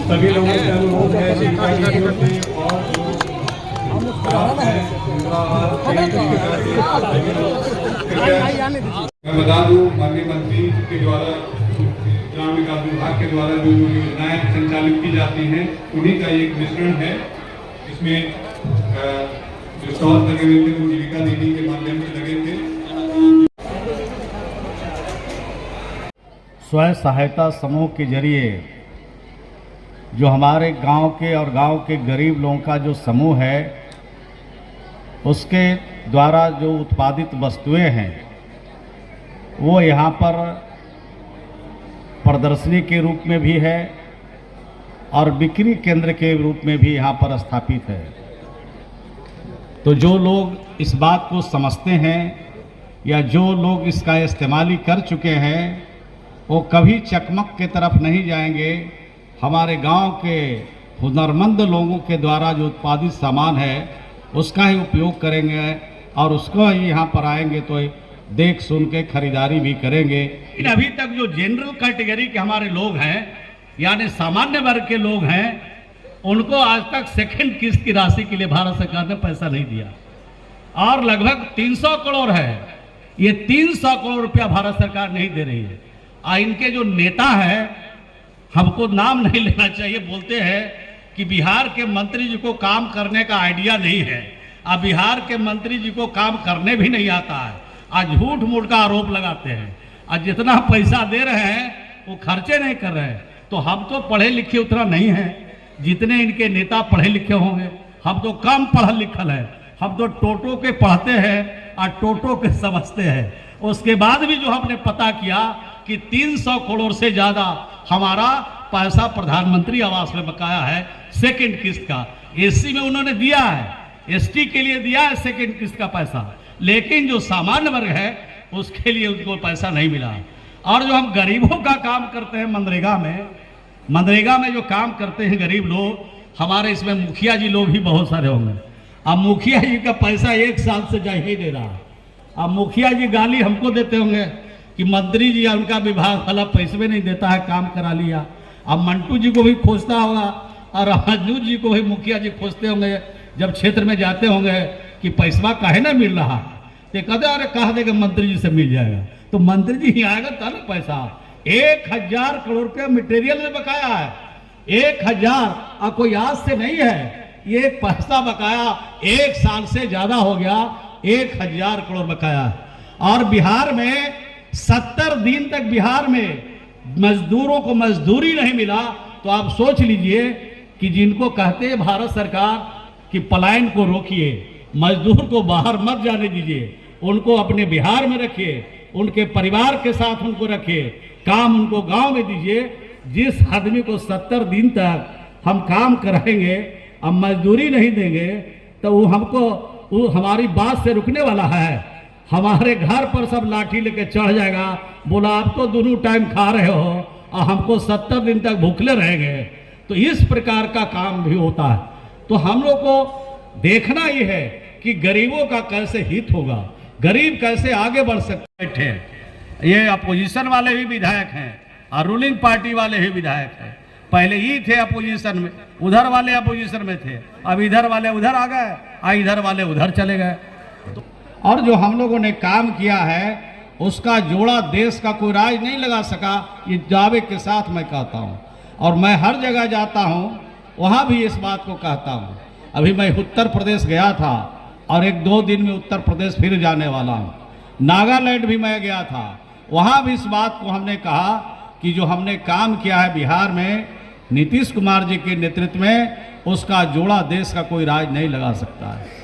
सभी लोगों से अनुरोध है कि और मैं बता दूं, माननीय मंत्री के द्वारा ग्रामीण विकास विभाग के द्वारा जो योजनाएं संचालित की जाती हैं उन्हीं का एक मिश्रण है। इसमें जो स्टॉल लगे हुए थे वो जीविका दीदी के माध्यम से लगे थे। स्वयं सहायता समूह के जरिए जो हमारे गांव के और गांव के गरीब लोगों का जो समूह है उसके द्वारा जो उत्पादित वस्तुएं हैं वो यहाँ पर प्रदर्शनी के रूप में भी है और बिक्री केंद्र के रूप में भी यहाँ पर स्थापित है। तो जो लोग इस बात को समझते हैं या जो लोग इसका इस्तेमाल कर चुके हैं वो कभी चकमक के तरफ नहीं जाएंगे। हमारे गांव के हुनरमंद लोगों के द्वारा जो उत्पादित सामान है उसका ही उपयोग करेंगे और उसको ही यहाँ पर आएंगे तो देख सुन के खरीदारी भी करेंगे। अभी तक जो जनरल कैटेगरी के हमारे लोग हैं यानी सामान्य वर्ग के लोग हैं उनको आज तक सेकंड किस्त की राशि के लिए भारत सरकार ने पैसा नहीं दिया और लगभग 300 करोड़ है। ये 300 करोड़ रुपया भारत सरकार नहीं दे रही है। इनके जो नेता है हमको नाम नहीं लेना चाहिए, बोलते हैं कि बिहार के मंत्री जी को काम करने का आइडिया नहीं है। अब बिहार के मंत्री जी को काम करने भी नहीं आता है। आज झूठ मूठ का आरोप लगाते हैं। आज जितना पैसा दे रहे हैं वो खर्चे नहीं कर रहे हैं। तो हम तो पढ़े लिखे उतना नहीं है जितने इनके नेता पढ़े लिखे होंगे। हम तो कम पढ़ल लिखल है। हम तो टोटो के पढ़ते हैं और टोटो के समझते हैं। उसके बाद भी जो हमने पता किया कि 300 करोड़ से ज्यादा हमारा पैसा प्रधानमंत्री आवास में बकाया है सेकंड किस्त का। एससी में उन्होंने दिया है, एसटी के लिए दिया है सेकंड किस्त का पैसा, लेकिन जो सामान्य वर्ग है उसके लिए उनको पैसा नहीं मिला। और जो हम गरीबों का काम करते हैं मनरेगा में जो काम करते हैं गरीब लोग, हमारे इसमें मुखिया जी लोग भी बहुत सारे होंगे। अब मुखिया जी का पैसा 1 साल से जा ही नहीं रहा। अब मुखिया जी गाली हमको देते होंगे कि मंत्री जी या उनका विभाग वाला पैसे भी नहीं देता है, काम करा लिया। अब मंटू जी को भी खोजता होगा और मंजू जी को भी मुखिया जी खोजते होंगे जब क्षेत्र में जाते होंगे कि पैसा काहे ना मिल रहा। तो कहते अरे कहा देगा मंत्री जी से मिल जाएगा। तो मंत्री जी ही आएगा तब ना पैसा। 1000 करोड़ रुपया मटेरियल में बकाया है। 1000 और कोई आज से नहीं है, ये पैसा बकाया 1 साल से ज्यादा हो गया। 1000 करोड़ बकाया है। और बिहार में 70 दिन तक बिहार में मजदूरों को मजदूरी नहीं मिला। तो आप सोच लीजिए कि जिनको कहते हैं भारत सरकार कि पलायन को रोकिए, मजदूर को बाहर मत जाने दीजिए, उनको अपने बिहार में रखिए, उनके परिवार के साथ उनको रखिए, काम उनको गांव में दीजिए। जिस आदमी को 70 दिन तक हम काम कराएंगे अब मजदूरी नहीं देंगे तो वो हमारी बात से रुकने वाला है। हमारे घर पर सब लाठी लेके चढ़ जाएगा, बोला आप तो दोनों टाइम खा रहे हो और हमको 70 दिन तक भूखले रहेंगे। तो इस प्रकार का काम भी होता है। तो हम लोग को देखना ही है कि गरीबों का कैसे हित होगा, गरीब कैसे आगे बढ़ सकते हैं। ये अपोजिशन वाले भी विधायक हैं और रूलिंग पार्टी वाले भी विधायक हैं। पहले ये थे अपोजिशन में, उधर वाले अपोजिशन में थे, अब इधर वाले उधर आ गए, इधर वाले उधर चले गए। और जो हम लोगों ने काम किया है उसका जोड़ा देश का कोई राज नहीं लगा सका, ये दावे के साथ मैं कहता हूँ। और मैं हर जगह जाता हूँ वहाँ भी इस बात को कहता हूँ। अभी मैं उत्तर प्रदेश गया था और 1-2 दिन में उत्तर प्रदेश फिर जाने वाला हूँ। नागालैंड भी मैं गया था, वहाँ भी इस बात को हमने कहा कि जो हमने काम किया है बिहार में नीतीश कुमार जी के नेतृत्व में, उसका जोड़ा देश का कोई राज नहीं लगा सकता है।